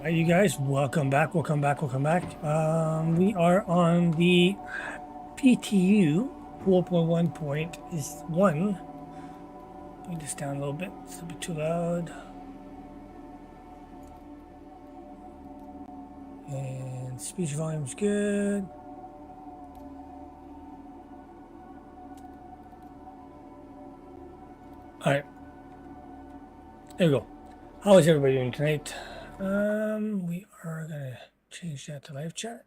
Hi, you guys. Welcome back. Welcome back. Welcome back. We are on the PTU 4.1.1. Let me this down a little bit. It's a bit too loud. And speech volume's good. All right. There we go. How is everybody doing tonight? We are gonna change that to live chat.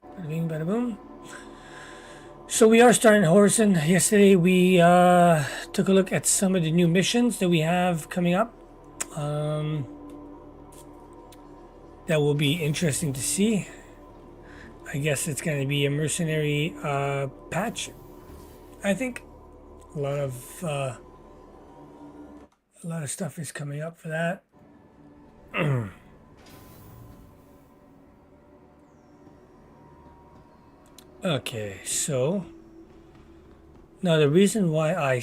Bada bing, bada boom. So we are starting Horizon. Yesterday we took a look at some of the new missions that we have coming up. That will be interesting to see. I guess it's going to be a mercenary patch. I think a lot of stuff is coming up for that. Okay, so now the reason why I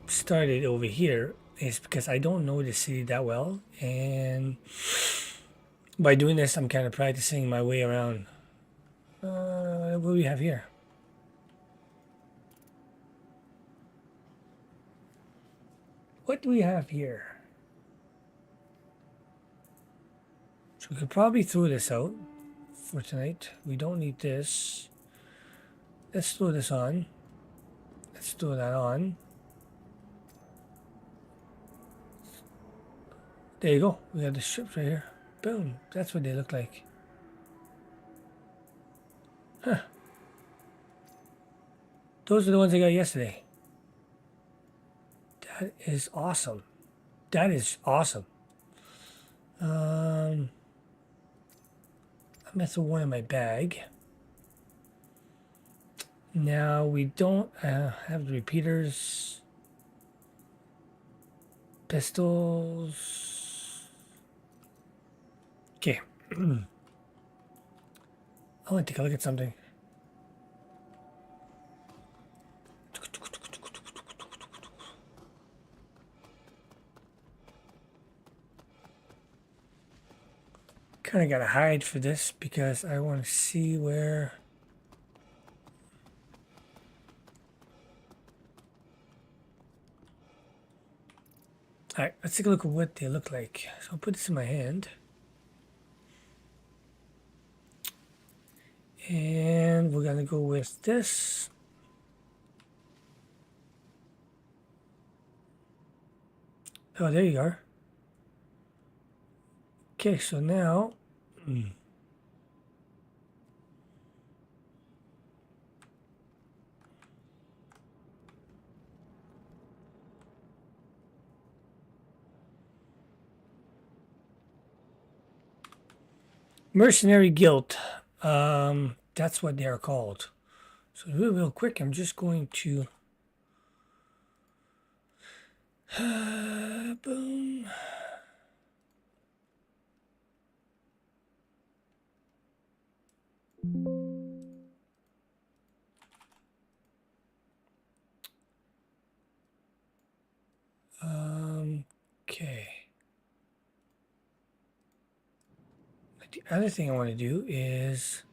started over here is because I don't know the city that well, and by doing this, I'm kind of practicing my way around. What do we have here? What do we have here? So we could probably throw this out for tonight. We don't need this. Let's throw this on. Let's throw that on. There you go. We have the ships right here. Boom. That's what they look like. Huh. Those are the ones I got yesterday. That is awesome. That is awesome. I'm gonna throw one in my bag. Now we don't have the repeaters. Pistols. Okay. I want to take a look at something. Kind of gotta hide for this because I want to see where. All right, let's take a look at what they look like. So I'll put this in my hand. And we're gonna go with this. Oh, there you are. Okay, so now. Mercenary Guild. That's what they are called. So real quick, I'm just going to boom. Okay. The other thing I want to do is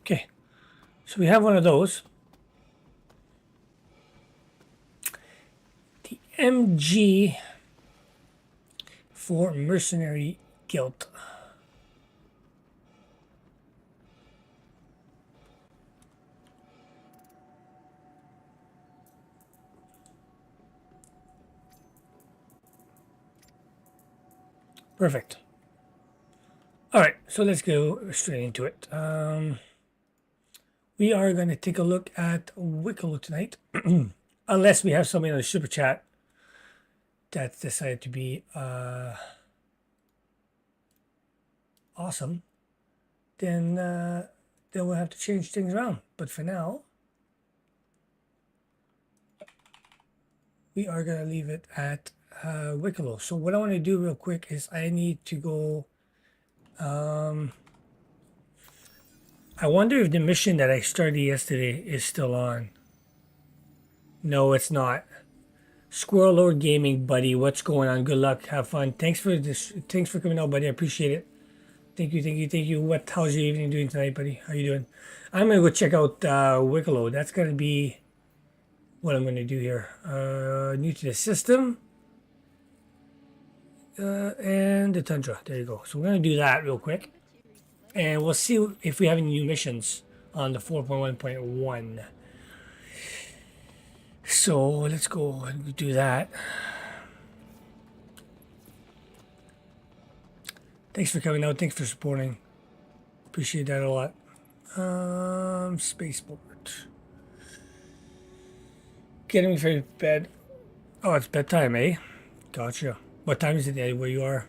okay. So we have one of those. The MG for Mercenary Guild. Perfect. All right, so let's go straight into it. We are going to take a look at WIKELO tonight, unless we have somebody on the super chat that's decided to be awesome. Then then we'll have to change things around. But for now, we are gonna leave it at WIKELO. So what I want to do real quick is I need to go. I wonder if the mission that I started yesterday is still on. No, it's not. Squirrel Lord Gaming, buddy. What's going on? Good luck. Have fun. Thanks for this. Thanks for coming out, buddy. I appreciate it. Thank you, thank you, thank you. How's your evening doing tonight, buddy? How you doing? I'm gonna go check out WIKELO. That's gonna be what I'm gonna do here. New to the system. And the Tundra. There you go. So we're gonna do that real quick. And we'll see if we have any new missions on the 4.1.1. So let's go and do that. Thanks for coming out. Thanks for supporting. Appreciate that a lot. Spaceport. Getting for bed. Oh, it's bedtime, eh? Gotcha. What time is it there where you are?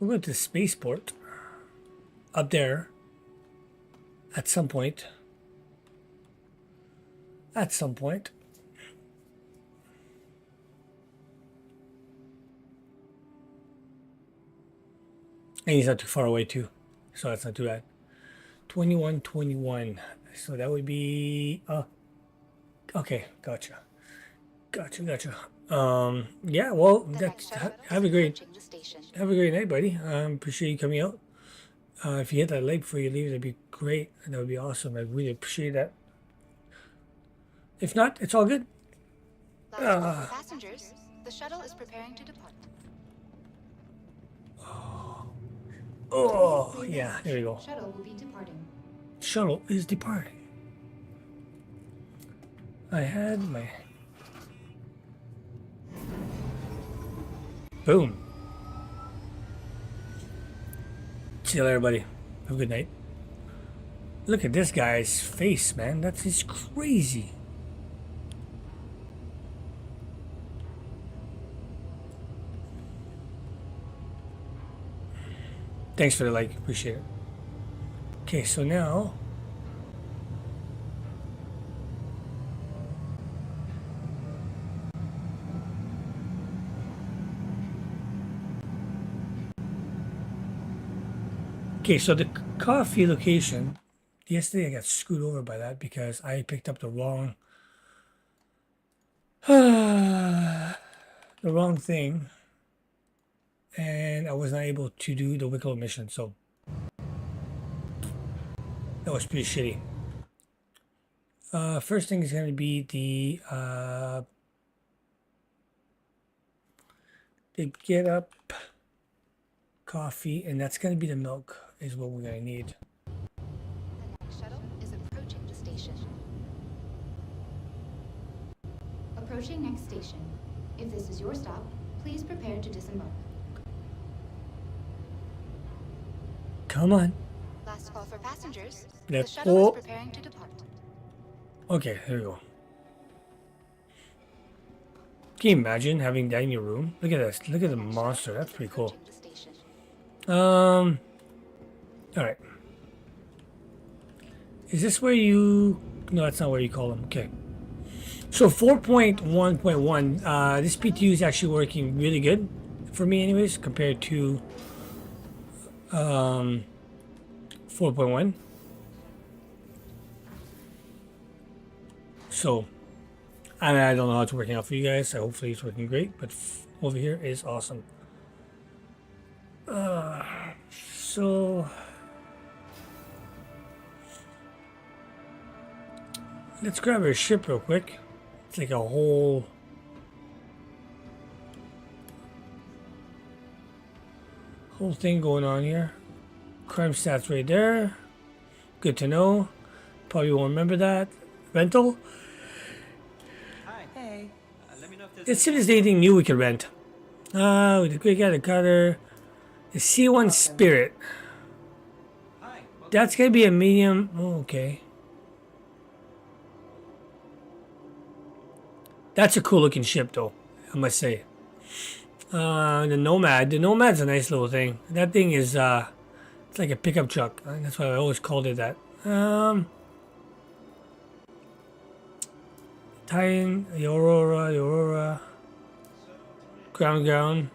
We're going to the spaceport. Up there. At some point. At some point. And he's not too far away too. So that's not too bad. 2121. So that would be okay, gotcha. Yeah, well, that's have a great night, buddy. Appreciate you coming out. If you hit that like before you leave, that'd be great. That would be awesome. I really appreciate that. If not, it's all good. Passengers, the shuttle is preparing to depart. Oh, yeah, there you go. Shuttle will be departing. Shuttle is departing. I had my... Boom. See you later, buddy. Have a good night. Look at this guy's face, man. That's just crazy. Thanks for the like. Appreciate it. Okay, so now... Okay, so the coffee location, yesterday I got screwed over by that because I picked up the wrong thing, and I was not able to do the WIKELO mission, so that was pretty shitty. First thing is going to be the get up coffee, and that's going to be the milk is what we're going to need. The next shuttle is approaching the station. Approaching next station. If this is your stop, please prepare to disembark. Come on. Last call for passengers. The shuttle is preparing to depart. Okay, here we go. Can you imagine having that in your room? Look at this. Look at the monster. That's pretty cool. Alright. Is this where you... No, that's not where you call them. Okay. So 4.1.1, this PTU is actually working really good for me anyways, compared to 4.1. So, I don't know how it's working out for you guys. So hopefully it's working great, but over here is awesome. So... Let's grab our ship real quick. It's like a whole thing going on here. Crime stats right there. Good to know. Probably won't remember that. Rental. Hi. Hey. Let me know if Let's see if there's anything new we can rent. With the Great Guy, the Cutter, the C1 Spirit. Hi. That's gonna be a medium. Oh, okay. That's a cool looking ship, though, I must say. The Nomad. The Nomad's a nice little thing. That thing is, it's like a pickup truck. That's why I always called it that. Titan, the Aurora, ground.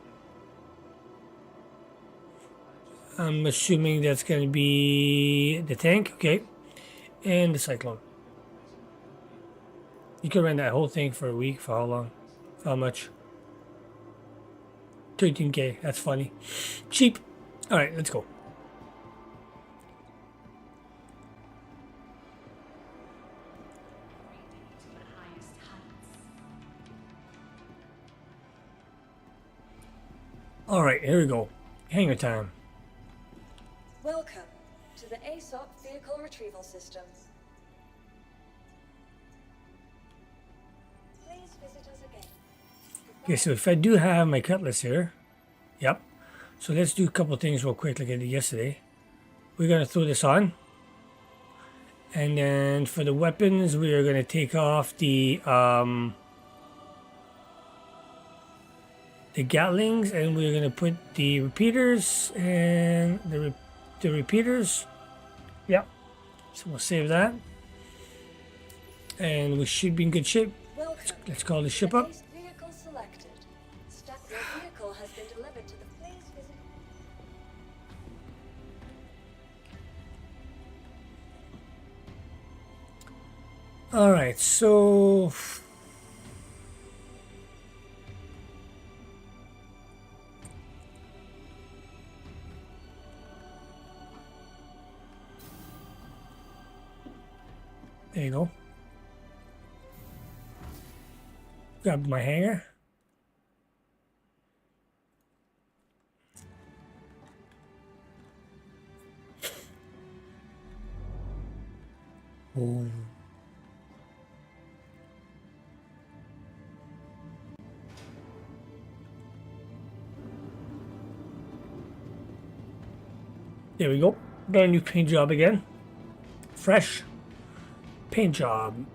I'm assuming that's going to be the tank, okay, and the Cyclone. You could rent that whole thing for a week. For how long? For how much? 13K. That's funny. Cheap. All right, let's go. All right, here we go. Hangar time. Welcome to the ASOP Vehicle Retrieval System. Please visit us again. Okay, so if I do have my cutlass here, yep. So let's do a couple things real quick like I did yesterday. We're gonna throw this on. And then for the weapons, we are gonna take off the Gatlings, and we're gonna put the repeaters and the repeaters. Yep. So we'll save that. And we should be in good shape. Let's call the ship up. Vehicle selected. Your vehicle has been delivered to the please visit. All right, so there you go. Grab my hanger. Oh. There we go. Got a new paint job again. Fresh paint job.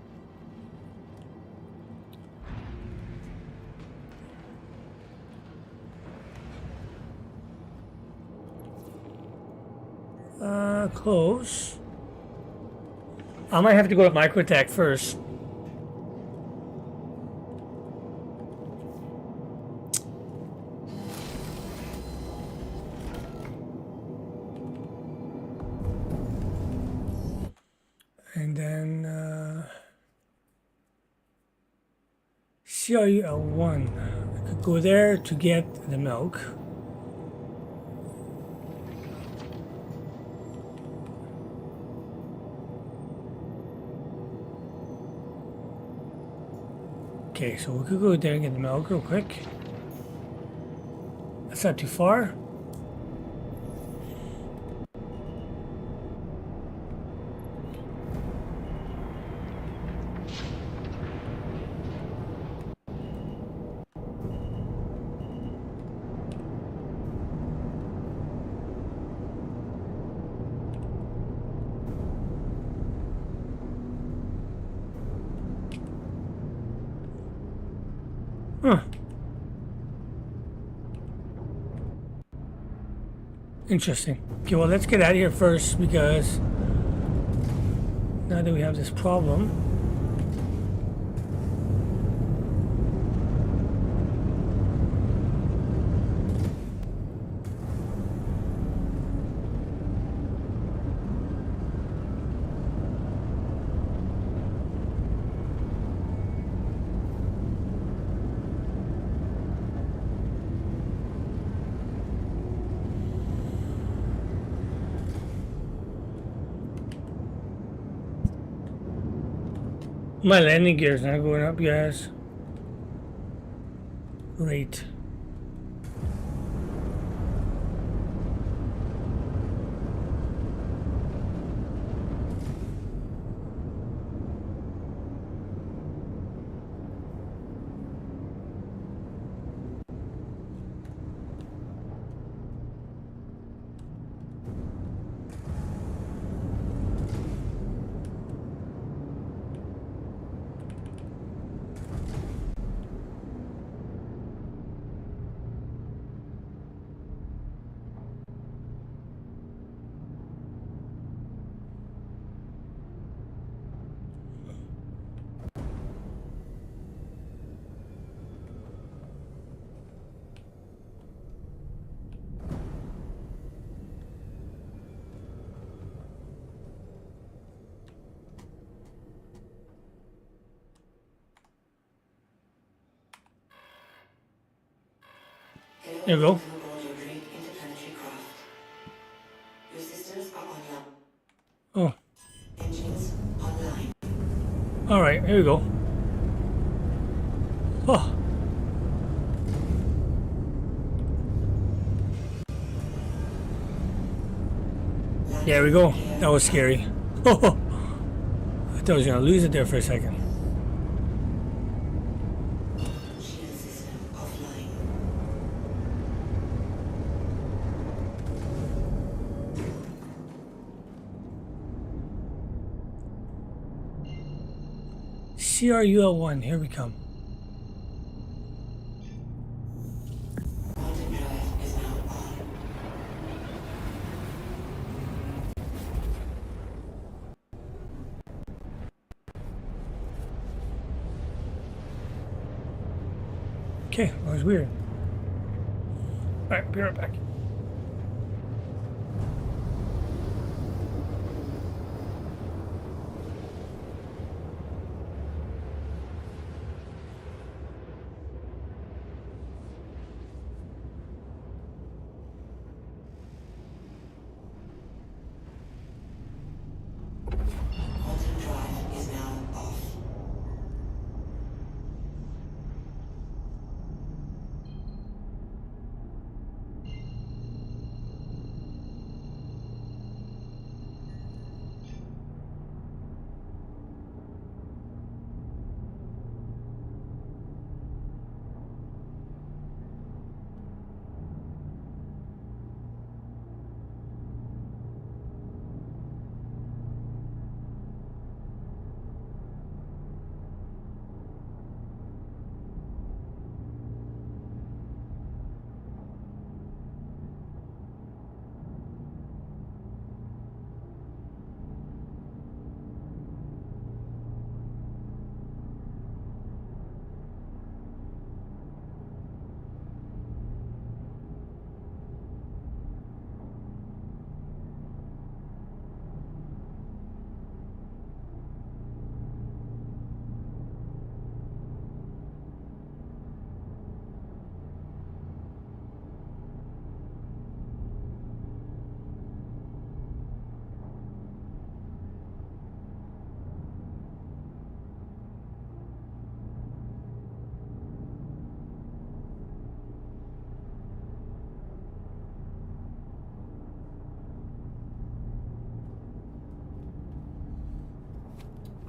Close. I might have to go to Microtech first. And then CRU-L1. I could go there to get the milk. Okay, so we could go there and get the milk real quick. That's not too far. Huh. Interesting. Okay, well, let's get out of here first because now that we have this problem. My landing gear is not going up, guys. Great. There we go. Oh. Alright, here we go. Oh. There we go. That was scary. I thought I was gonna lose it there for a second. CRUL1, here we come. Okay, that was weird. Alright, be right back.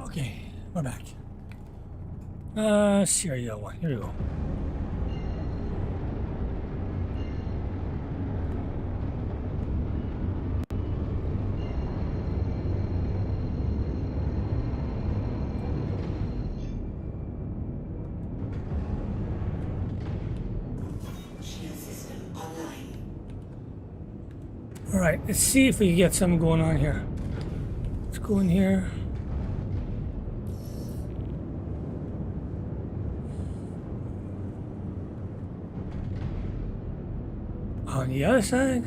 Okay, we're back. CRUL1, here we go. Alright, let's see if we can get something going on here. Let's go in here. On the other side.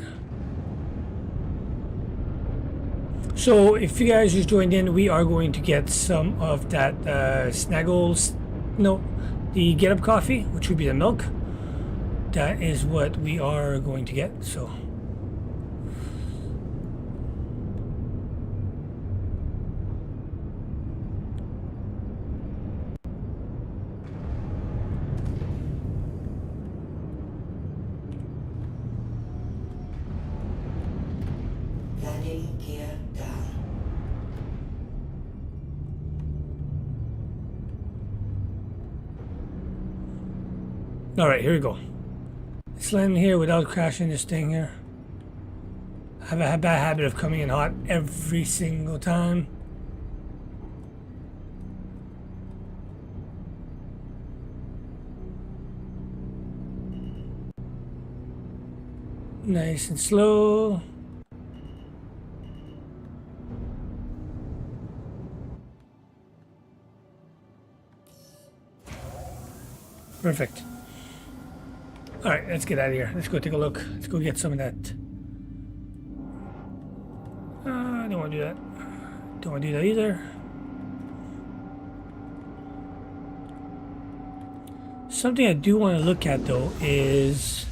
So if you guys just joined in, we are going to get some of that Snaggles, no, the Get Up coffee, which would be the milk. That is what we are going to get, so. Alright, here we go. Let's land here without crashing this thing here. I have a bad habit of coming in hot every single time. Nice and slow. Perfect. Alright, let's get out of here. Let's go take a look. Let's go get some of that. I don't want to do that. Don't want to do that either. Something I do want to look at though is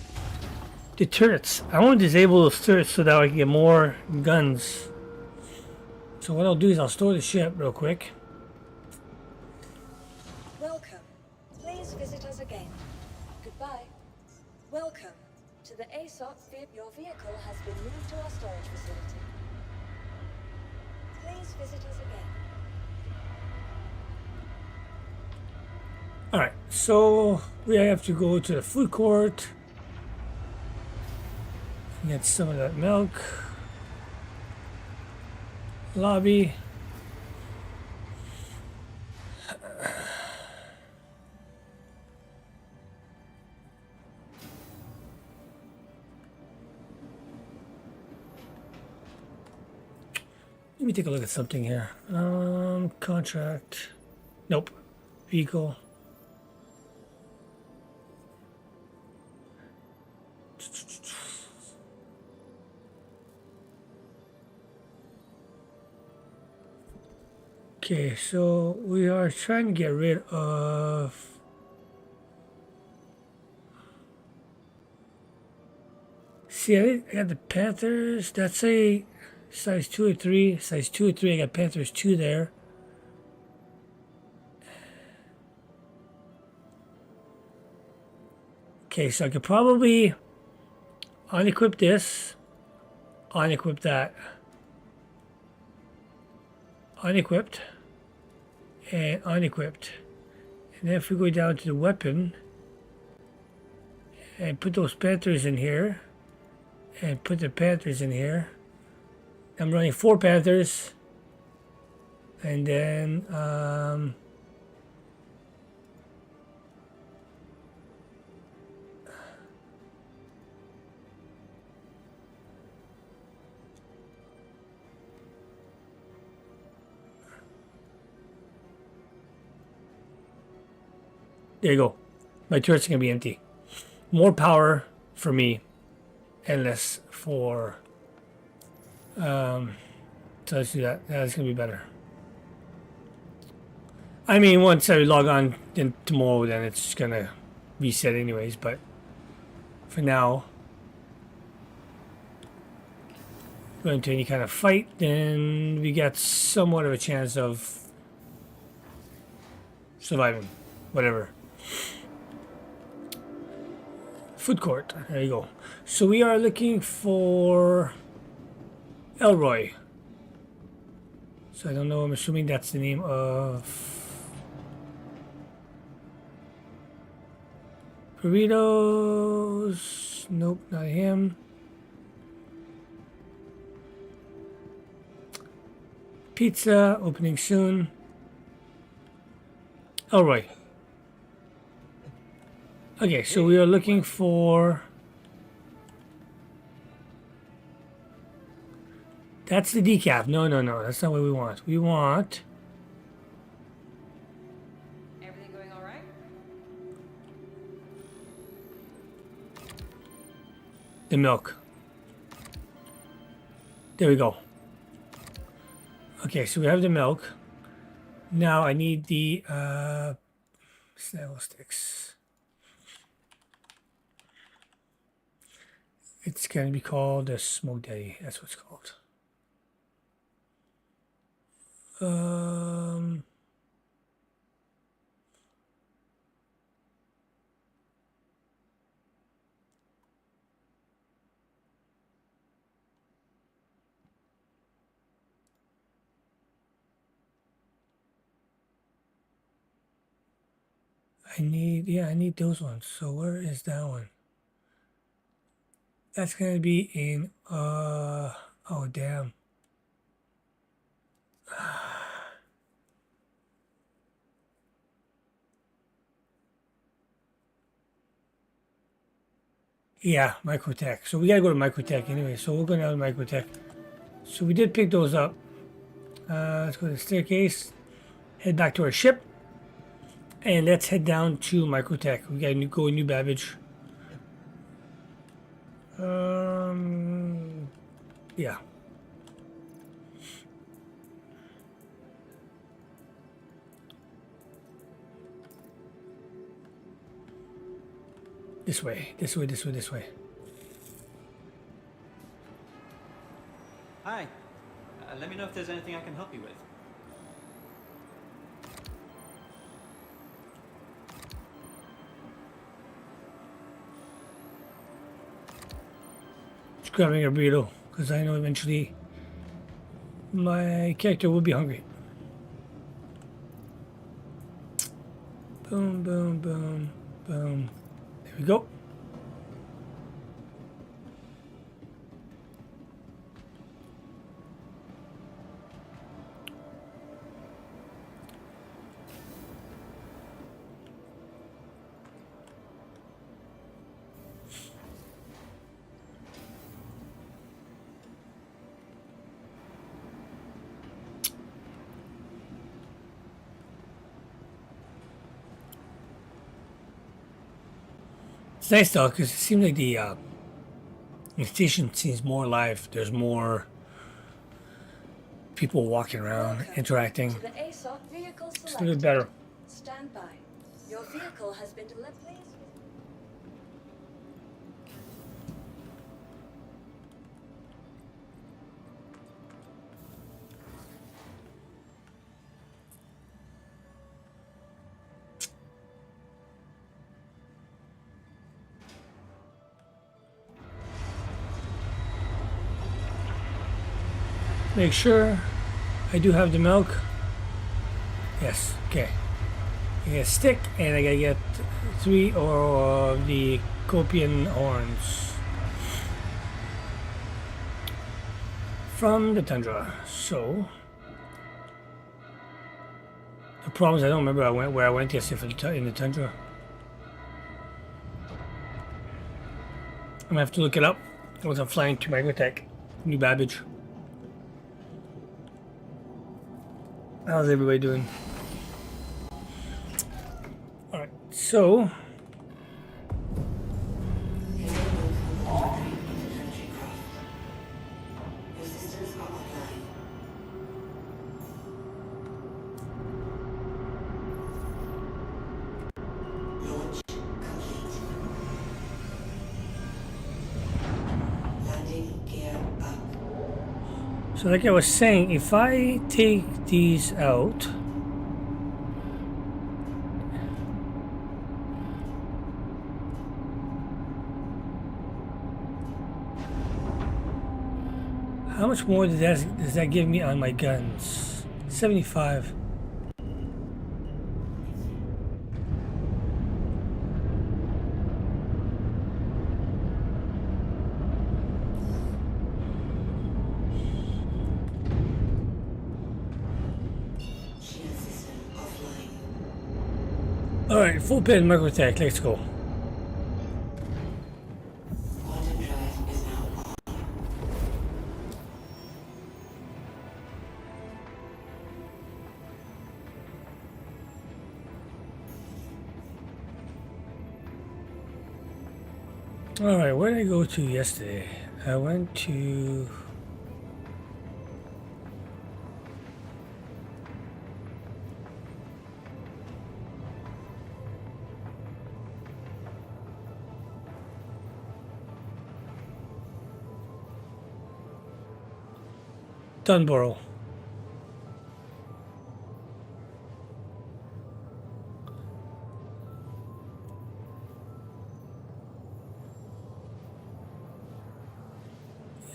The turrets. I want to disable those turrets so that I can get more guns. So what I'll do is I'll store the ship real quick. Welcome. Please visit us again. Goodbye. Welcome to the ASOP. Your vehicle has been moved to our storage facility. Please visit us again. Alright, so we have to go to the food court. Get some of that milk. Lobby. Let me take a look at something here. Contract. Nope. Vehicle. Okay, so we are trying to get rid of see, I got the Panthers. That's a size 2 or 3. Size 2 or 3, I got Panthers 2 there. Okay, so I could probably unequip this, unequip that, unequipped, and unequipped. And then if we go down to the weapon and put those Panthers in here, and put the Panthers in here, I'm running 4 Panthers, and then there you go. My turret's gonna be empty. More power for me, and less for. So let's do that. That's gonna be better. I mean, once I log on then tomorrow, then it's gonna reset anyways. But for now, going to any kind of fight, then we got somewhat of a chance of surviving, whatever. Food court. There you go. So we are looking for Elroy. So I don't know. I'm assuming that's the name of burritos. Nope, not him. Pizza opening soon. Elroy. Okay, so we are looking for. That's the decaf. No, that's not what we want. We want Everything going all right? the milk. There we go. Okay, so we have the milk. Now I need the snaggle sticks. It's going to be called a Smoke Daddy. That's what it's called. I need those ones. So where is that one? That's gonna be in oh damn. Yeah, Microtech. So we gotta go to Microtech anyway. So we're going to Microtech. So we did pick those up. Let's go to the staircase. Head back to our ship. And let's head down to Microtech. We gotta go New Babbage. Yeah. This way. let me know if there's anything I can help you with. Just grabbing a burrito because I know eventually my character will be hungry. Boom, boom, boom, boom. There we go. It's nice though because it seems like the station seems more alive. There's more people walking around, Welcome interacting. to the ASOC vehicle It's a selected. little bit better. Stand by. Your vehicle has been delivered. Please. Make sure I do have the milk. Yes, okay. I get a stick and I gotta get 3 of the Copian horns from the tundra. So the problem is I don't remember where I went yesterday in the tundra. I'm gonna have to look it up once I'm flying to Microtech, New Babbage. How's everybody doing? Alright, so so like I was saying, if I take these out, how much more does that give me on my guns? 75. Alright, full pin Microtech, let's go. Alright, where did I go to yesterday? I went to... Dunborough.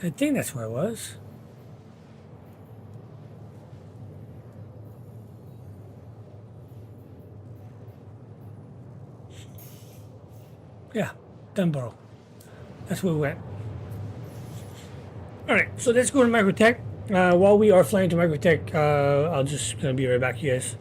I think that's where I was. Yeah, Dunborough. That's where we went. Alright, so let's go to Microtech. While we are flying to Microtech, I'll just gonna be right back, you guys.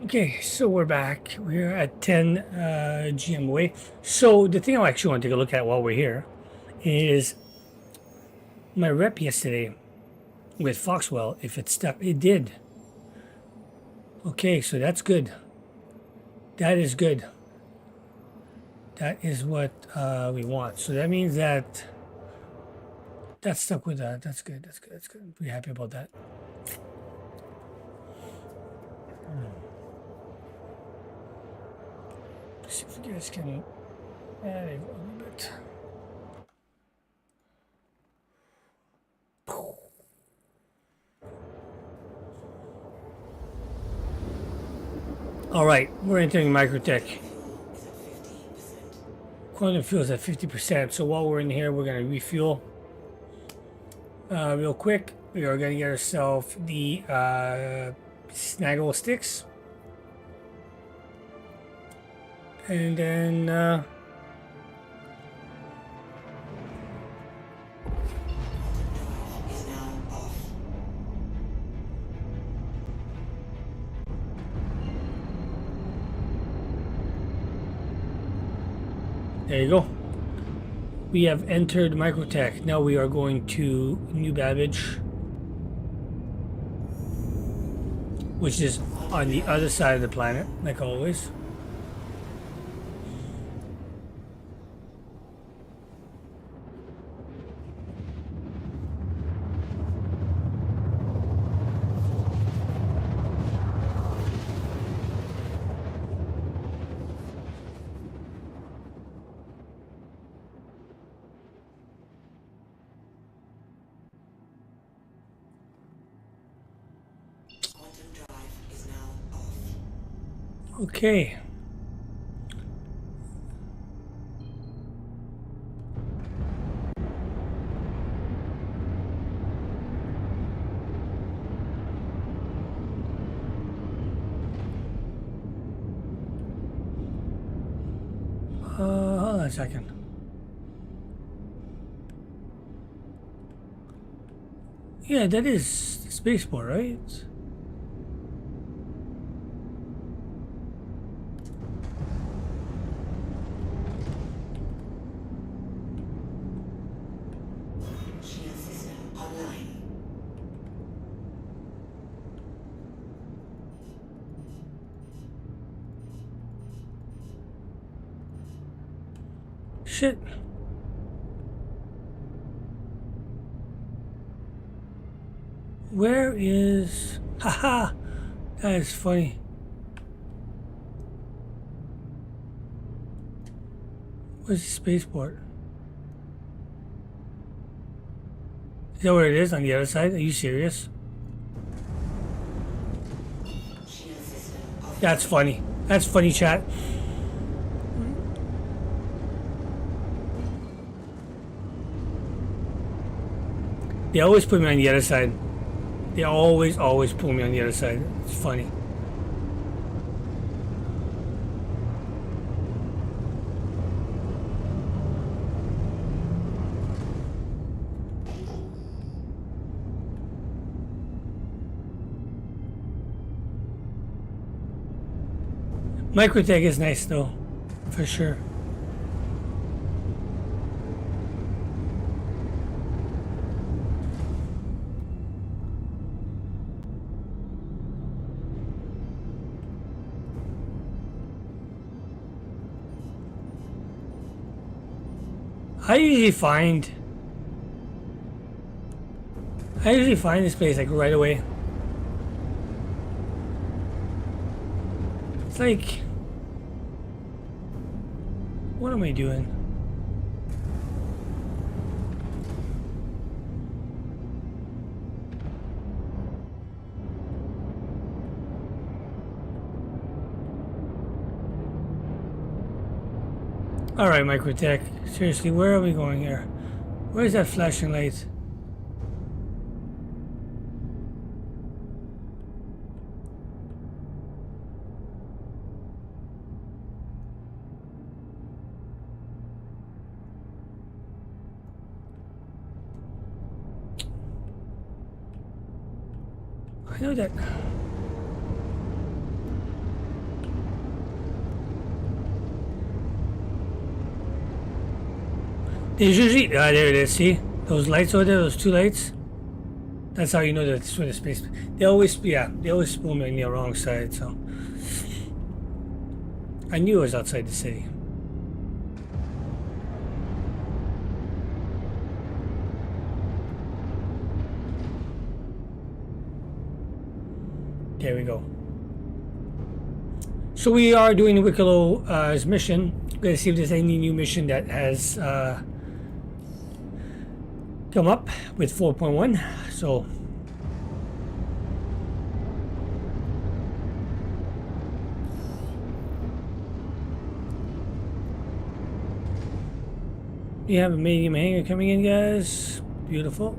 Okay, so we're back. We're at 10 GM away. So the thing I actually want to take a look at while we're here is my rep yesterday with Foxwell. If it stuck, it did. Okay, so that's good. That is good. That is what we want. So that means that that's stuck with that. That's good. That's good. That's good. I'm pretty happy about that. Let's see if you guys can add a little bit. All right, we're entering microtech. Quantum fuel is at 50%. So while we're in here, we're going to refuel real quick. We are going to get ourselves the snaggle sticks. And then there you go. We have entered microtech. Now we are going to New Babbage, which is on the other side of the planet, like always. Okay. Hold on a second. Yeah, that is the spaceport, right? Shit. Where is... Haha! That is funny. Where's the spaceport? Is that where it is on the other side? Are you serious? That's funny. That's funny, chat. They always put me on the other side. They always pull me on the other side. It's funny. Microtech is nice though, for sure. I usually find this place like right away. It's like, what am I doing? All right, Microtech. Seriously, where are we going here? Where's that flashing light? I know that. There's usually there it is. See those lights over there? Those two lights. That's how you know that it's where the space. They always pull me on the wrong side. So I knew it was outside the city. There we go. So we are doing the WIKELO's mission. We're going to see if there's any new mission that has come up with 4.1. So we have a medium hangar coming in, guys. Beautiful.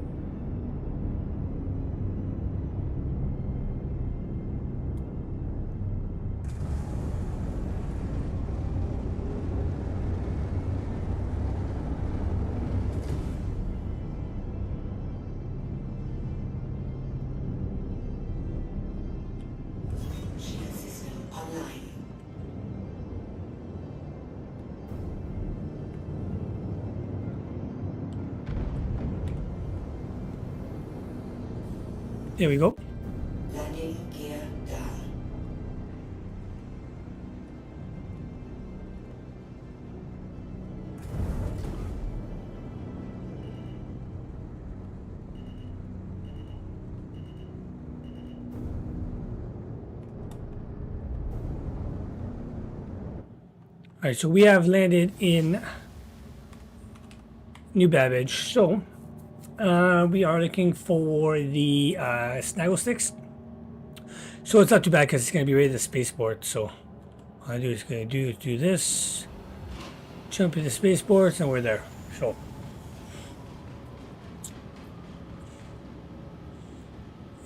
There we go. Landing gear down. All right, so we have landed in New Babbage. So we are looking for the snaggle sticks. So it's not too bad because it's going to be ready to spaceport. So all I do is going to do this, jump into spaceports, and we're there. So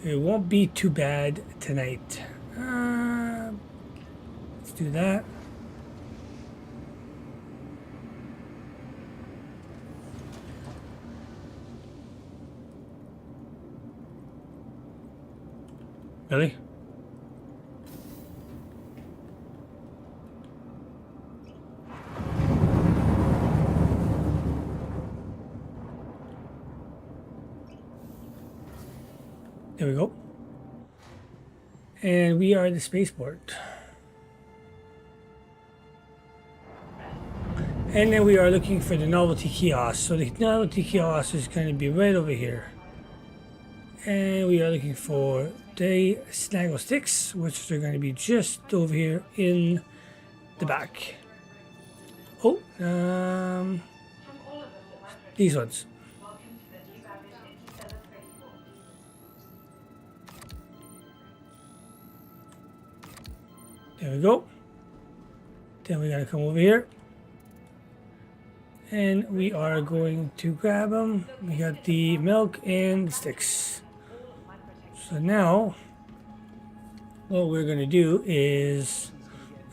it won't be too bad tonight. Let's do that. Really? There we go. And we are at the spaceport. And then we are looking for the novelty kiosk. So the novelty kiosk is going to be right over here. And we are looking for the snaggle sticks, which are going to be just over here in the back. Oh, these ones. There we go. Then we gotta come over here. And we are going to grab them. We got the milk and the sticks. So now, what we're gonna do is,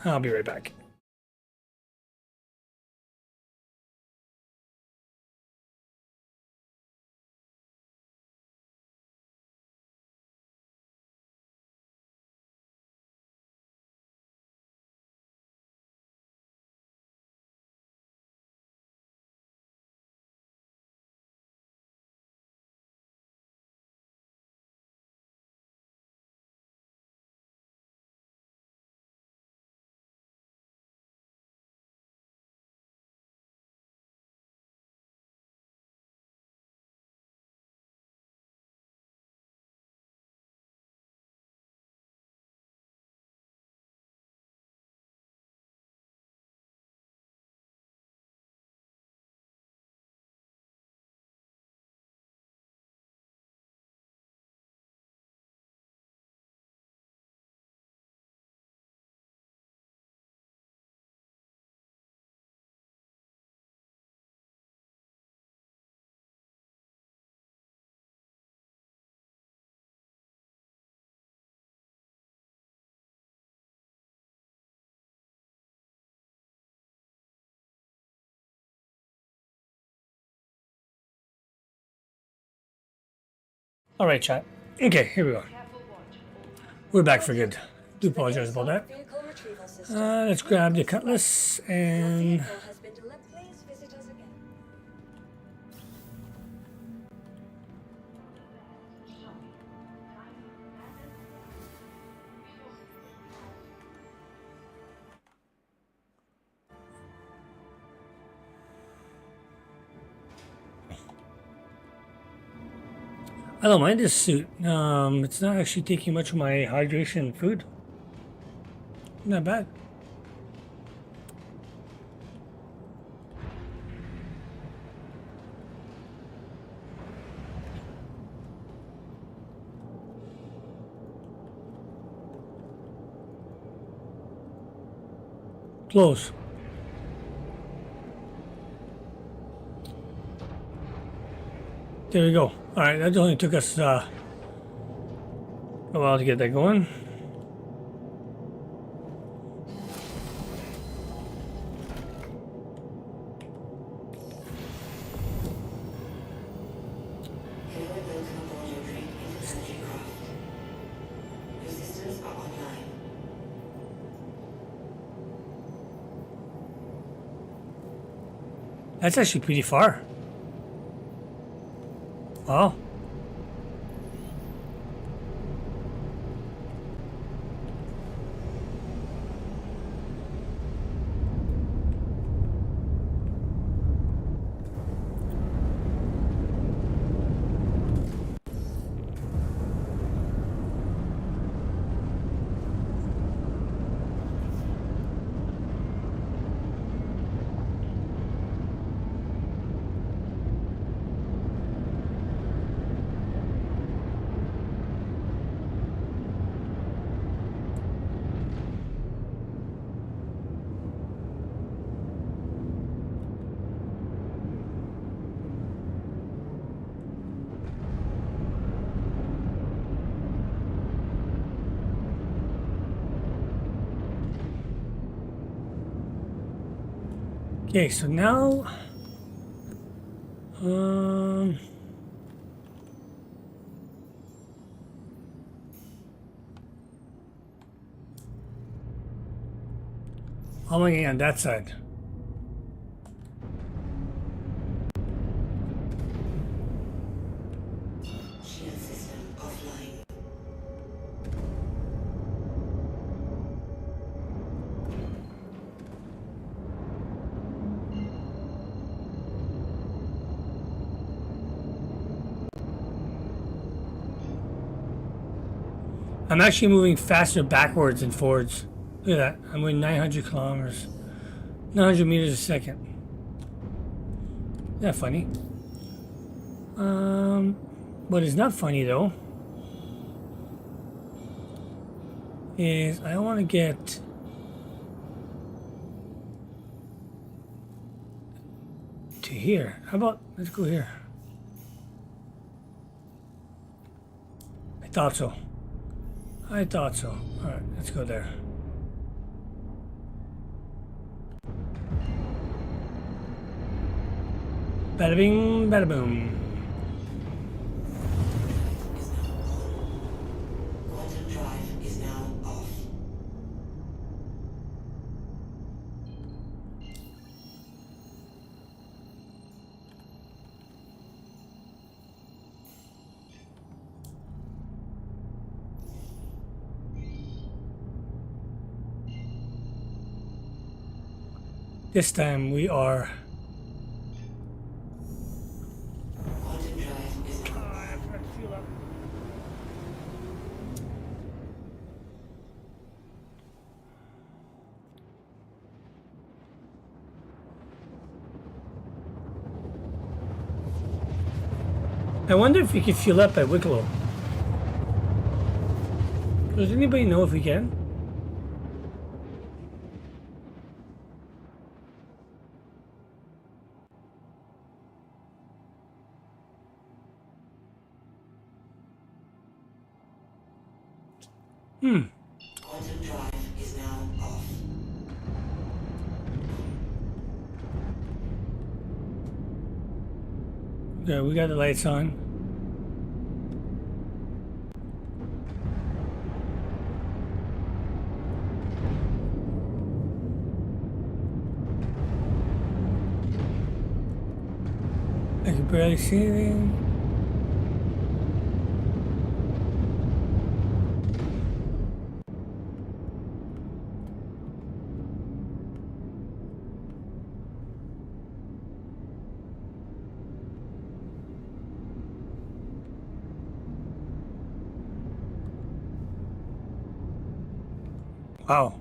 I'll be right back. All right, chat. Okay, here we are. We're back for good. Do apologize about that. Vehicle retrieval system. Let's grab the cutlass Your and vehicle has been delivered. Please visit us again. I don't mind this suit. It's not actually taking much of my hydration and food. Not bad. Close. There we go. All right, that only took us a while to get that going. Hello and welcome aboard your Drake Infantry craft. Your systems are online. That's actually pretty far. Wow. Okay, so now, how am I getting on that side? Shield system offline. I'm actually moving faster backwards than forwards. Look at that. I'm moving 900 kilometers, 900 meters a second. Isn't that funny? What is not funny though is I want to get to here. How about let's go here? I thought so. I thought so. All right, let's go there. Bada bing, bada boom. Quantum drive is now off. This time we are. Quantum drive is now I wonder if we can fuel up at WIKELO. Does anybody know if we can? Quantum drive is now off. Okay, we got the lights on. I can barely see anything. Wow.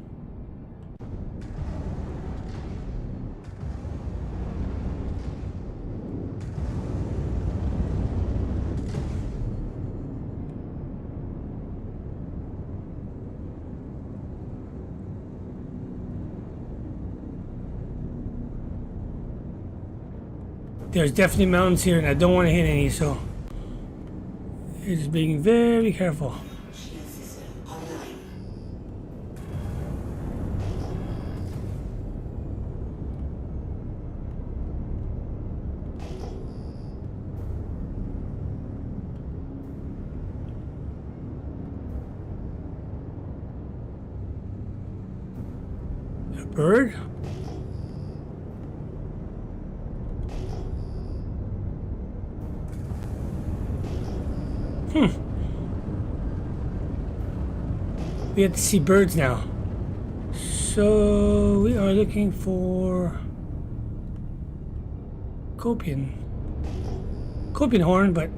There's definitely mountains here, and I don't want to hit any, so it's being very careful. Shield system online. A bird? We have to see birds now. So we are looking for Copian horn, but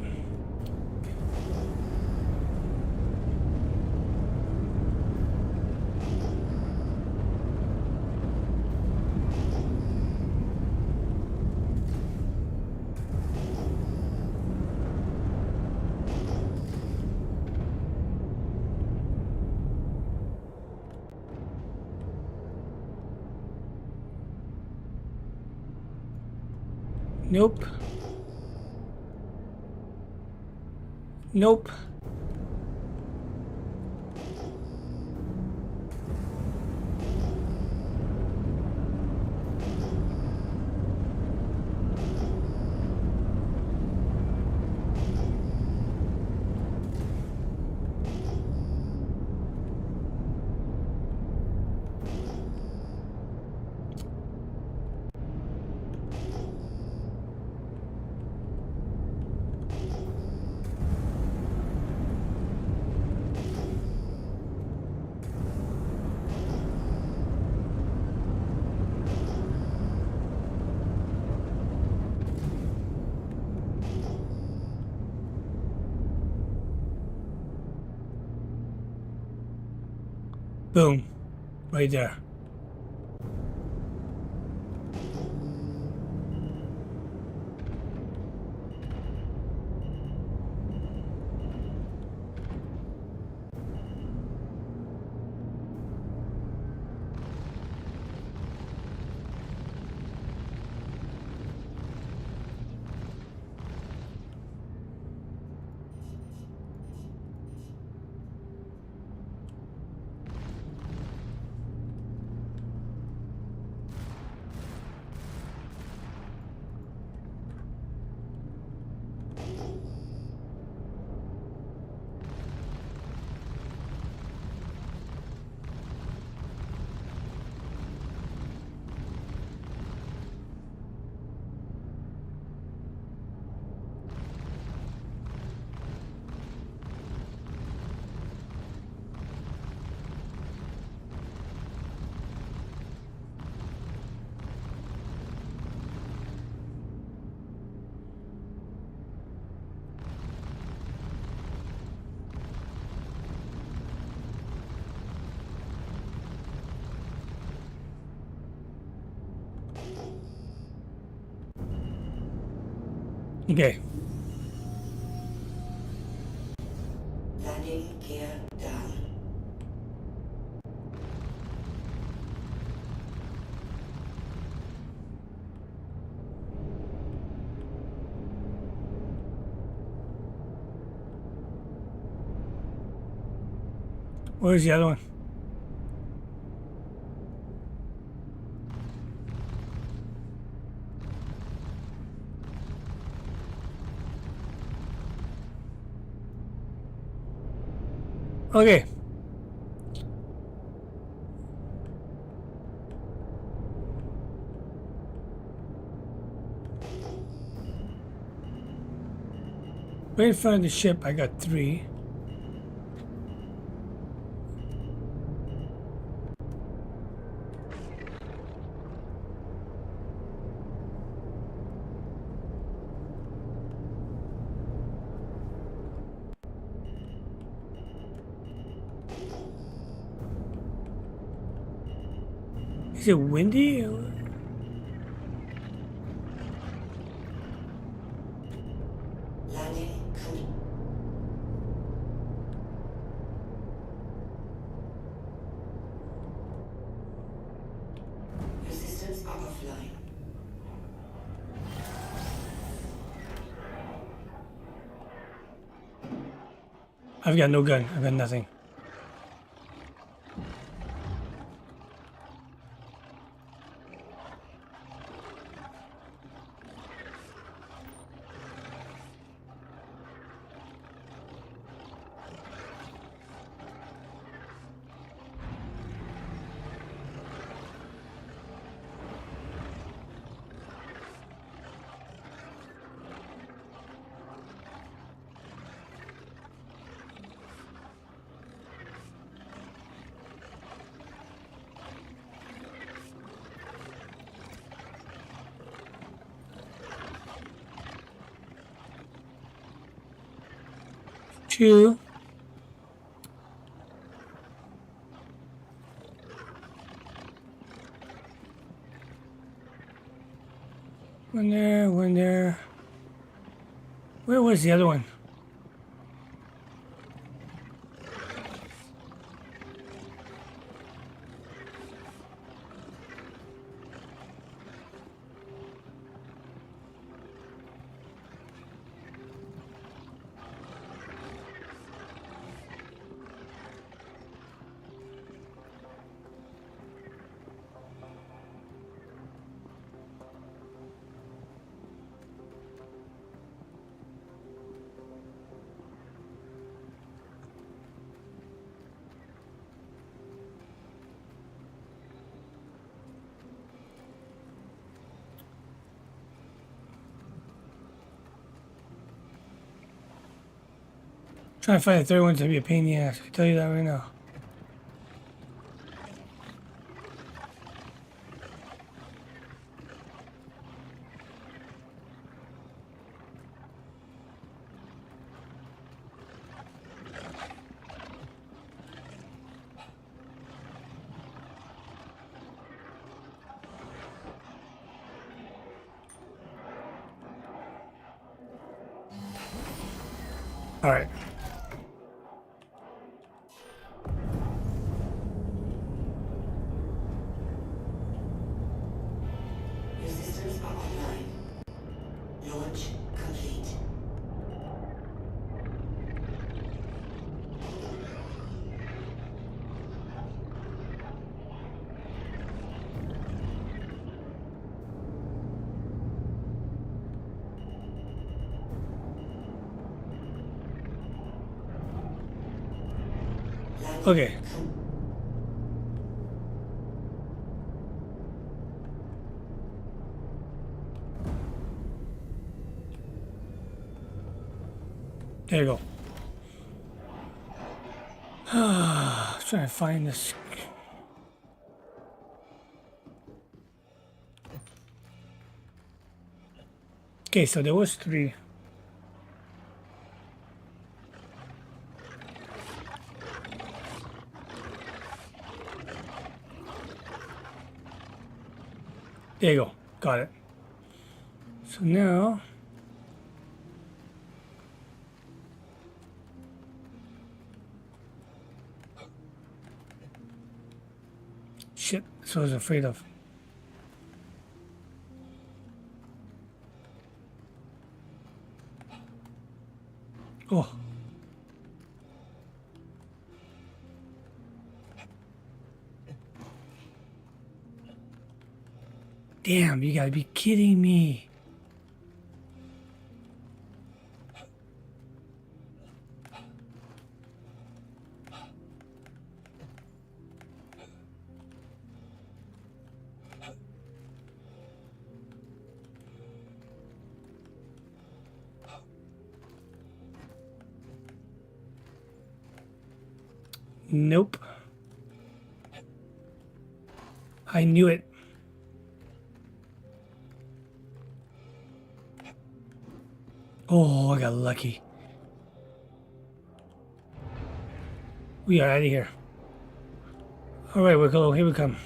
nope. Nope. Boom. Right there. Okay. Landing gear down. Where's the other one? Okay. Right in front of the ship, I got 3. Is it windy? Landing complete. Your systems are offline. I've got no gun. I've got nothing. Two. One there, one there. Where was the other one? Trying to find the third one to be a pain in the ass. I can tell you that right now. All right. Your systems are online. Launch complete. Okay. There you go. I was trying to find this. Okay, so there was three. There you go. Got it. So now. Shit, that's what I was afraid of. Oh. Damn, you gotta be kidding me. Nope. I knew it. Oh, I got lucky. We are out of here. All right, WIKELO, here we come.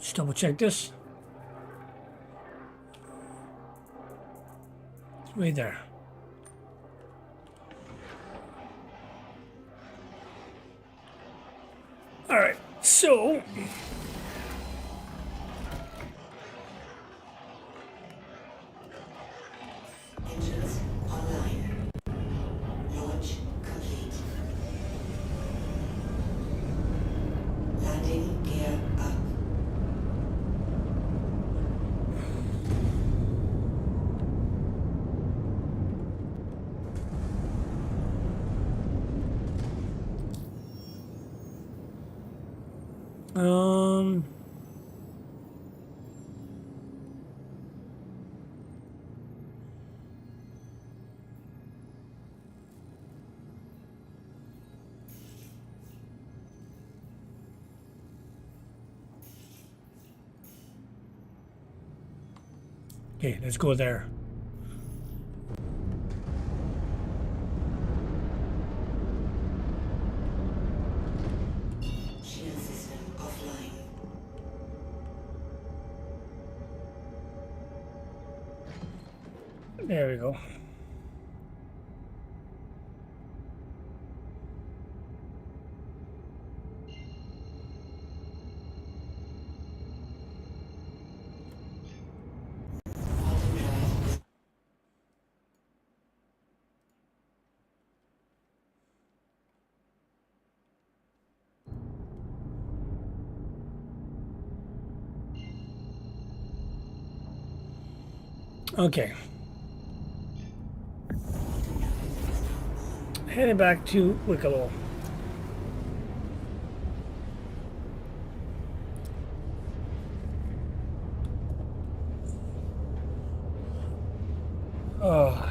Just double check this. It's right there. All right, so Engines online. Launch complete. Landing gear up. um. Okay, let's go there. Shield system offline. There we go. Quantum drive. Okay. Heading back to WIKELO. Oh.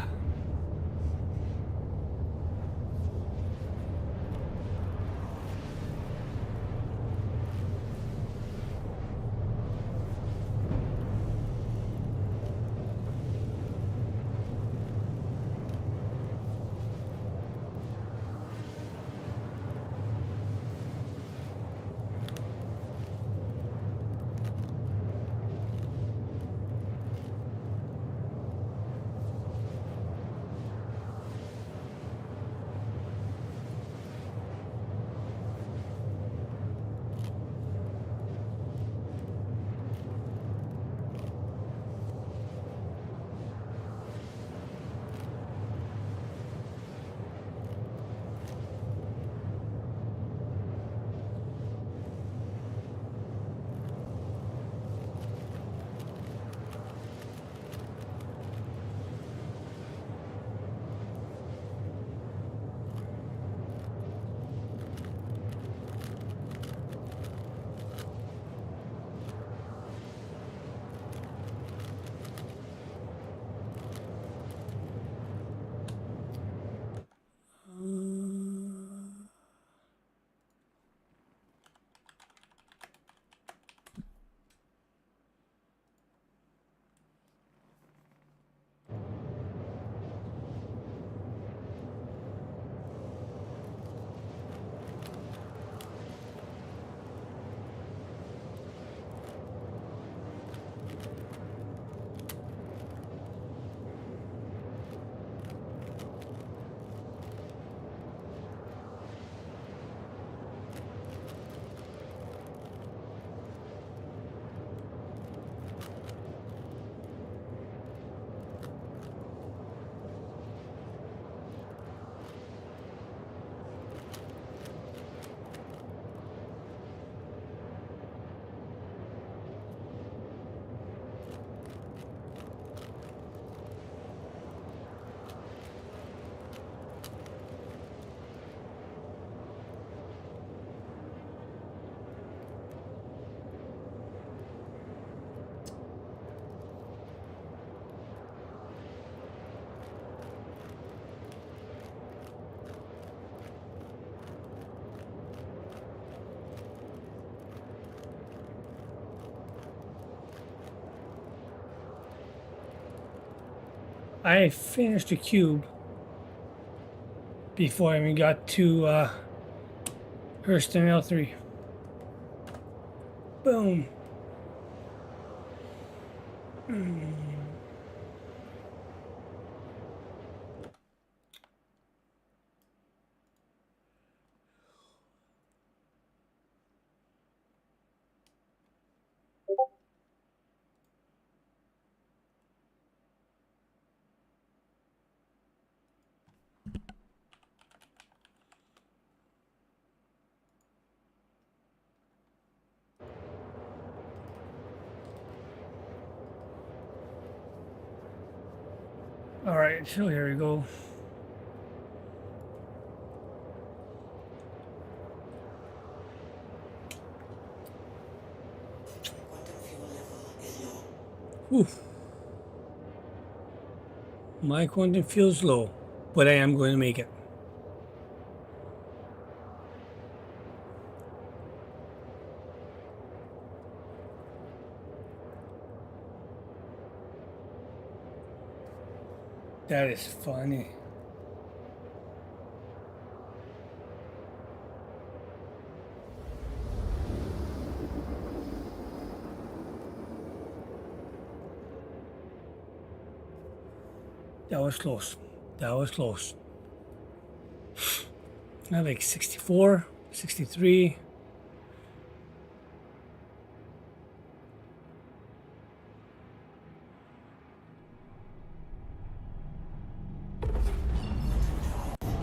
I finished the cube before I even got to Hurston L3. Boom. All right, so here we go. Quantum fuel level is low. Oof. My quantum feels low, but I am going to make it. That is funny. That was close. That was close. I have like 64, 63.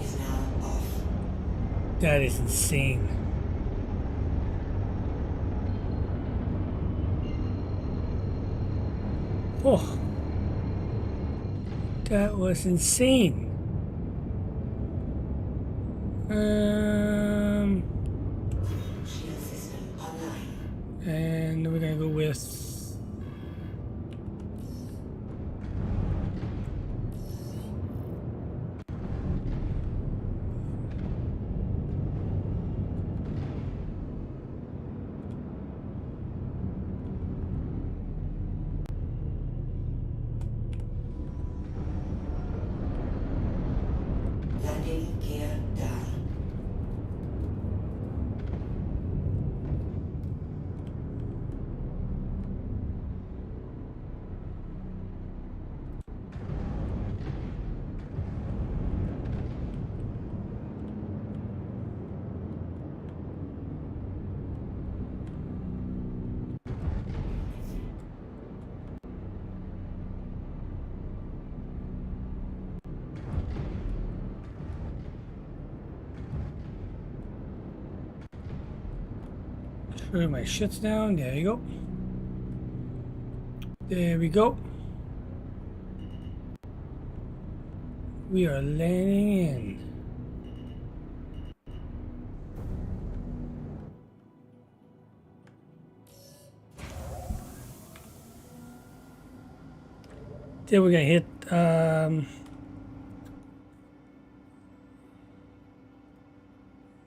Is now off. That is insane. Oh, that was insane. Shield system online. And we're gonna go with Landing gear down. screw my shit's down. There you go. There we go. We are landing in. Then we're gonna hit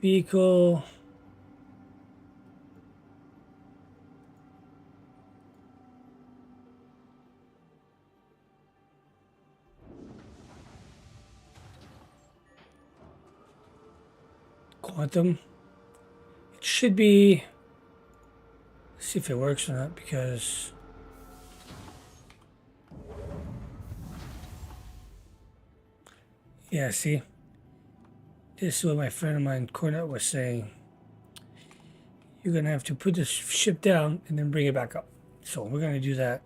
vehicle. Quantum. It should be. Let's see if it works or not because. Yeah, see? This is what my friend of mine, Cornet, was saying. You're going to have to put this ship down and then bring it back up. So we're going to do that.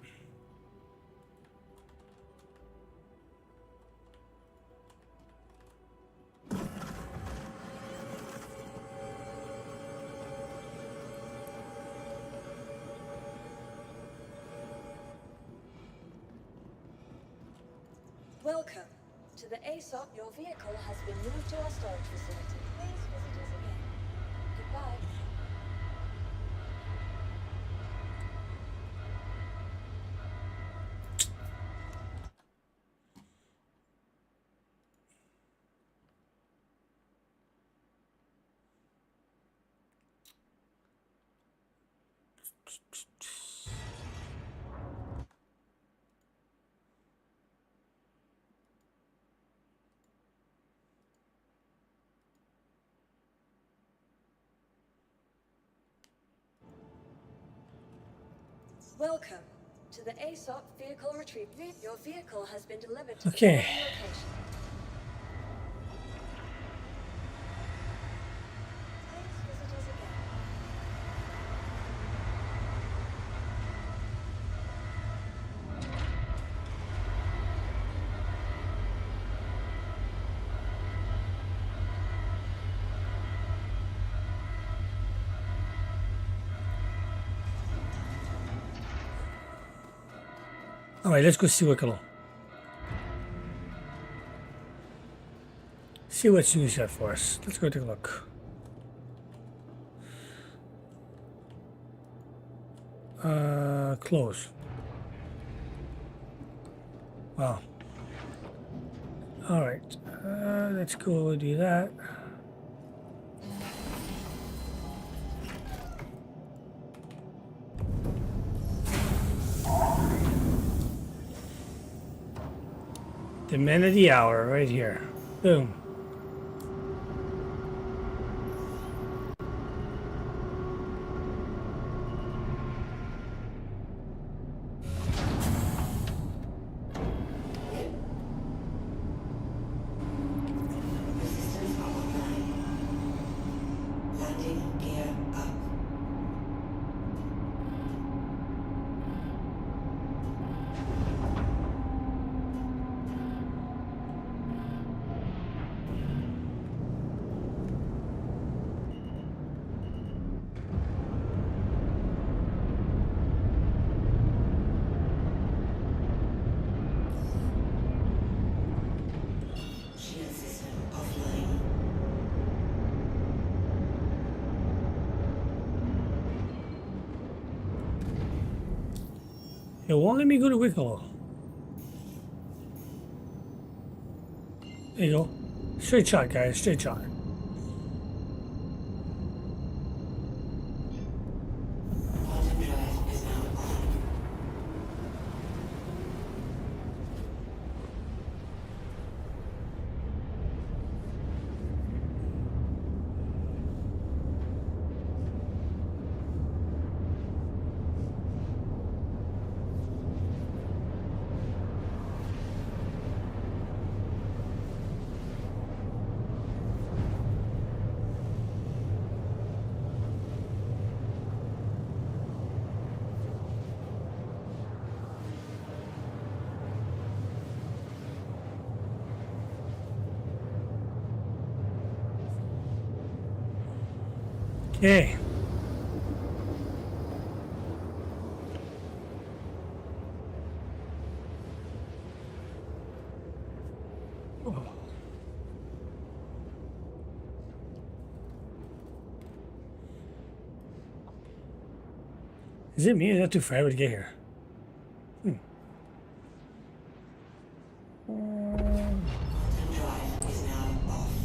Welcome to the ASOP. Your vehicle has been moved to our storage facility. Please visit us again. Goodbye. Welcome to the ASOP vehicle retrieve. Your vehicle has been delivered to Okay. the location. Please visit us again. All right, let's go see WIKELO. See what's news got for us. Let's go take a look. Close. Wow. All right, let's go do that. The men of the hour, right here. Boom. Systems are online. Landing gear up. Shield system offline. It won't let me go to WIKELO. There you go. Straight shot, guys. Straight shot. Quantum drive is now on. Okay. Is it me? Is that too forever to get here? Quantum drive is now off.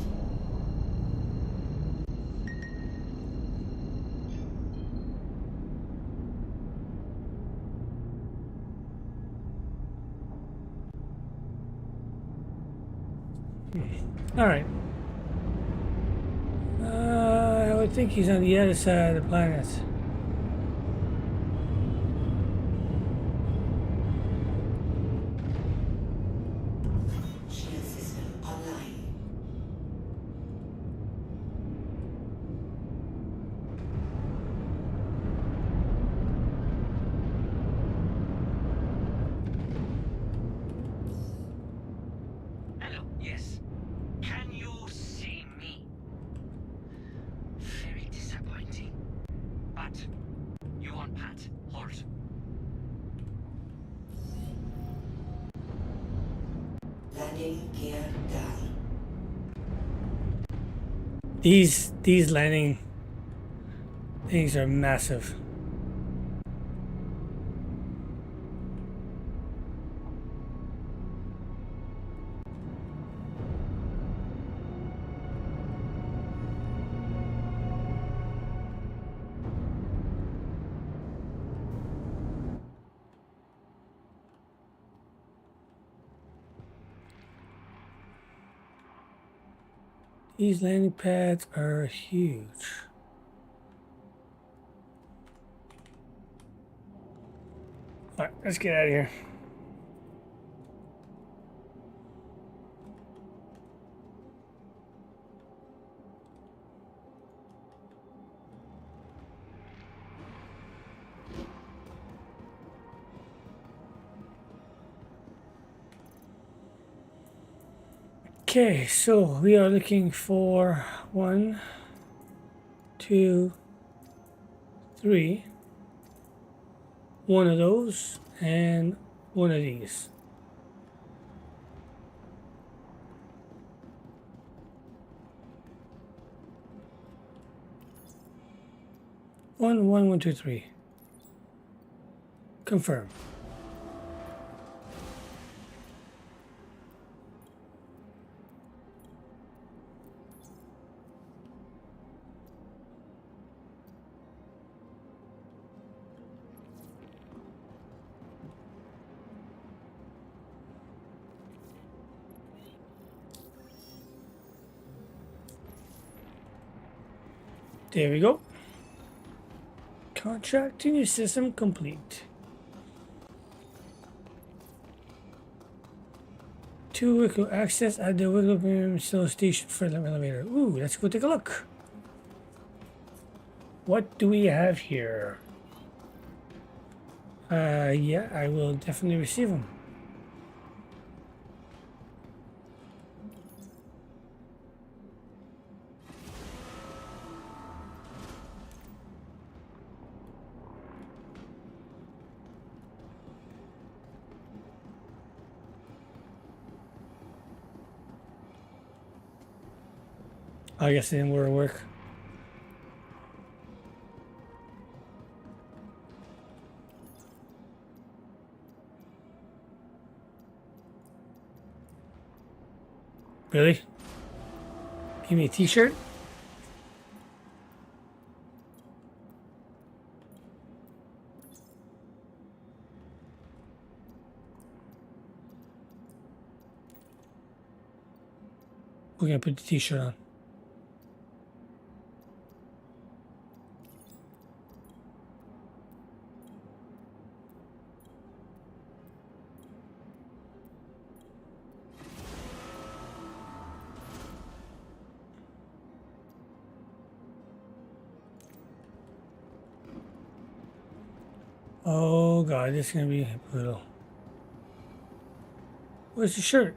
All right. I would think he's on the other side of the planet. Shield system online. Hello, yes. Can you see me? Very disappointing. But you want Pat? Hold. Landing gear down. These landing things are massive. These landing pads are huge. Alright, let's get out of here. Okay, so we are looking for 1, 2, 3. One of those and one of these. One, 2, 3. Confirm. There we go. Contract to new system complete. 2 WIKELO access at the WIKELO premium install station for the elevator. Ooh, let's go take a look. What do we have here? Yeah, I will definitely receive them. I guess it didn't work. Really? Give me a t-shirt? We're gonna put the t-shirt on. Oh god, this is gonna be brutal. Where's the shirt?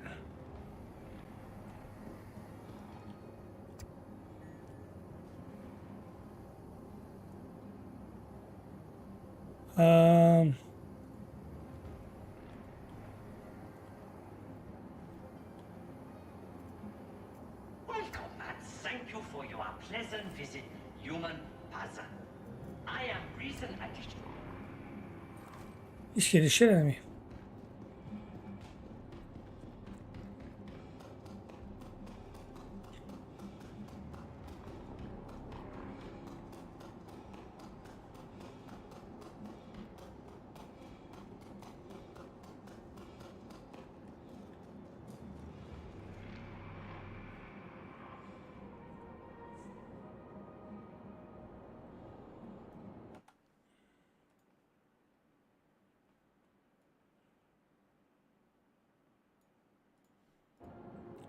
Um, Welcome, and thank you for your pleasant visit, human person. I am reason addition. you scared the shit out of me.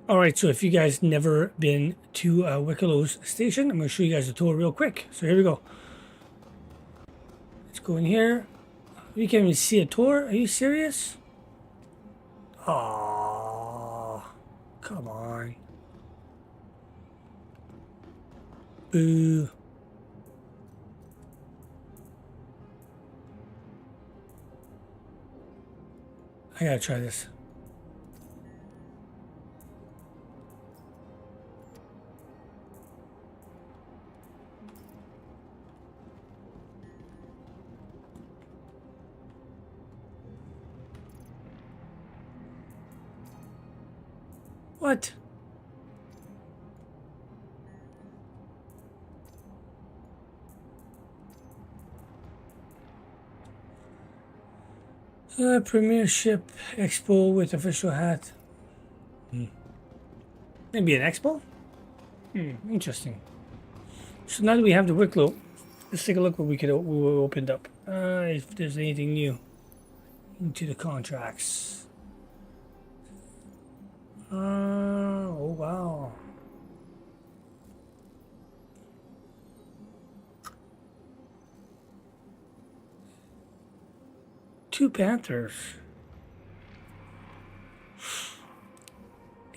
All right, so if you guys never been to WIKELO's station, I'm going to show you guys the tour real quick. So here we go. Let's go in here. We can't even see a tour. Are you serious? Aww. Come on. Boo. I gotta try this. What? Premiership Expo with official hat. Maybe an expo? Interesting. So now that we have the WIKELO, let's take a look what we opened up. If there's anything new. into the contracts. Oh wow. Two Panthers.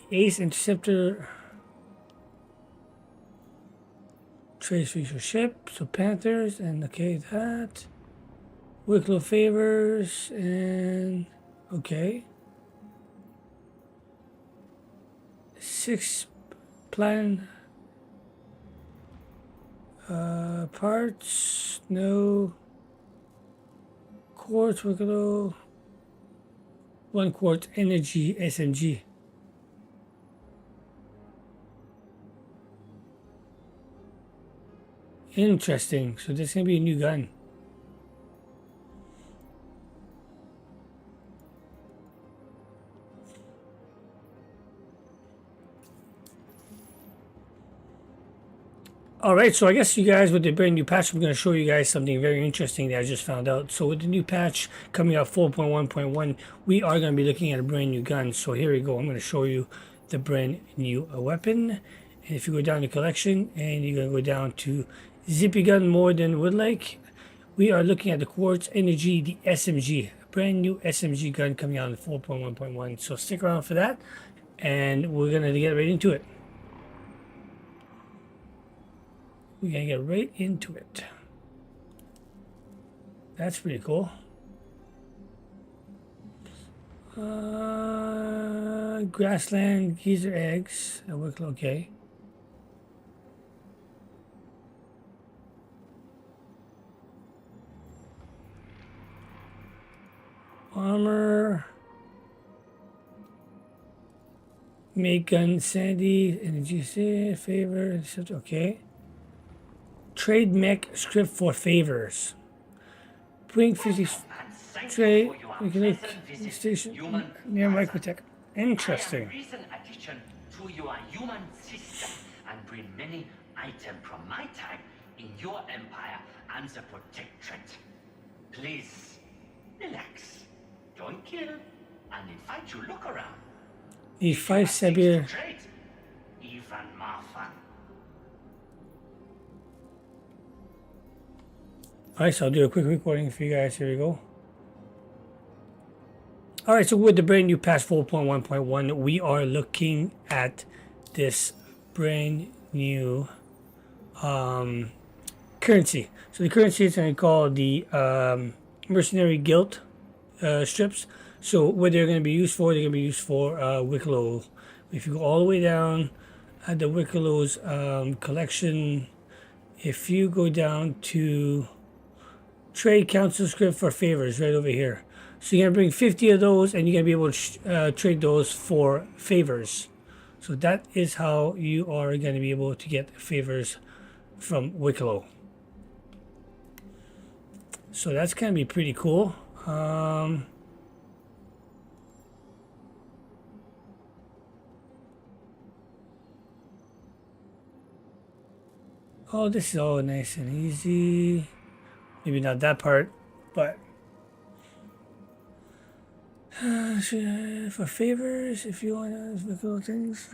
The Ace Interceptor. Trace feature ship. So Panthers and okay that. WIKELO favors and okay. 6 plan parts, no quartz, WIKELO, 1 quartz energy SMG. Interesting. So this is gonna be a new gun. All right, so I guess you guys, with the brand new patch, I'm going to show you guys something very interesting that I just found out. So with the new patch coming out 4.1.1, we are going to be looking at a brand new gun. So here we go. I'm going to show you the brand new weapon. And if you go down to collection and you're going to go down to Zippy Gun More Than Would Like, we are looking at the Quartz Energy, the SMG, a brand new SMG gun coming out in 4.1.1. So stick around for that, and we're going to get right into it. We're gonna get right into it. That's pretty cool. Grassland geezer eggs. Okay. Armor. Make gun Sandy. Energy favor. Okay. Trade mech script for favors. Bring 50 trade. We can make station near Microtech. Interesting. I am recent addition to your human system and bring many items from my time in your empire and the protectorate. Please relax, don't kill, and invite you look around. Need 5 Sabir. Trade, even more fun. Alright, so I'll do a quick recording for you guys. Here we go. Alright, so with the brand new patch 4.1.1, we are looking at this brand new currency. So the currency is going to call the Mercenary Guild strips. So what they're going to be used for, they're going to be used for WIKELO. If you go all the way down at the WIKELO's collection, if you go down to Trade Council script for favors right over here. So you're going to bring 50 of those and you're going to be able to trade those for favors. So that is how you are going to be able to get favors from WIKELO. So that's going to be pretty cool. Oh, this is all nice and easy. Maybe not that part, but for favors, if you want WIKELO things,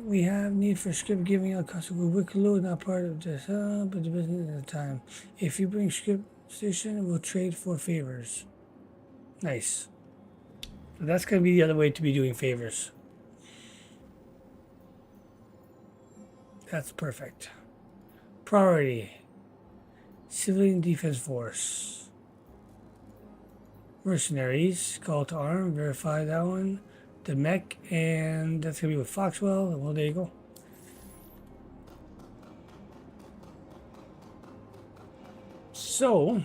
we have need for script giving out cost of WIKELO, not part of this, but the business at the time. If you bring script station, we'll trade for favors. Nice. So that's going to be the other way to be doing favors. That's perfect. Priority. Civilian Defense Force. Mercenaries. Call to arm. Verify that one. The mech. And that's going to be with Foxwell. Well, there you go. So,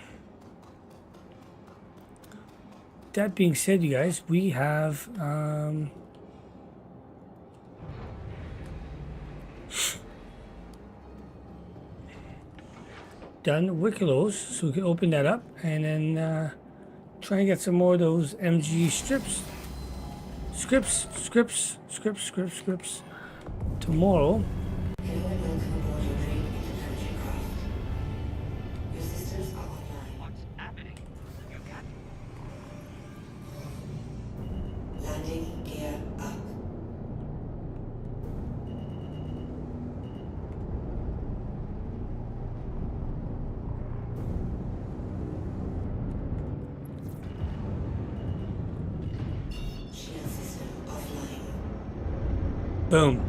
that being said, you guys, we have done WIKELOs, so we can open that up and then try and get some more of those MG scripts tomorrow. Everyone welcome aboard your train interception craft. Your systems are online. What's happening? You can't. Boom.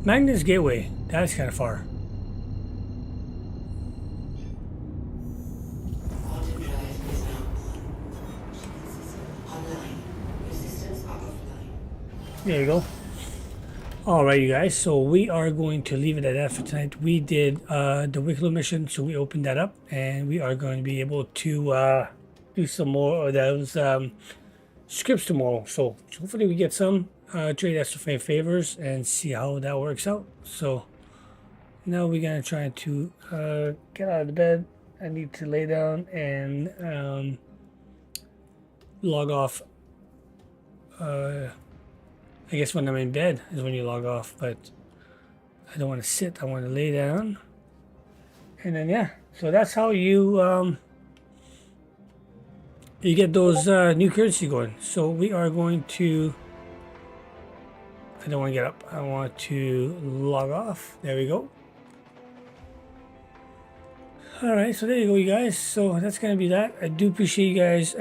Magnus Gateway. That's kind of far. Quantum drive is now online. Your systems are offline. There you go. All right, you guys. So we are going to leave it at that for tonight. We did the WIKELO mission, so we opened that up, and we are going to be able to do some more of those scripts tomorrow. So hopefully we get some trade SFA favors and see how that works out. So now we're gonna try to get out of the bed. I need to lay down and log off. I guess when I'm in bed is when you log off, but I don't want to sit. I want to lay down, and then yeah. So that's how you you get those new currency going. So we are going to. I don't want to get up. I want to log off. There we go. All right, so there you go, you guys. So that's gonna be that. I do appreciate you guys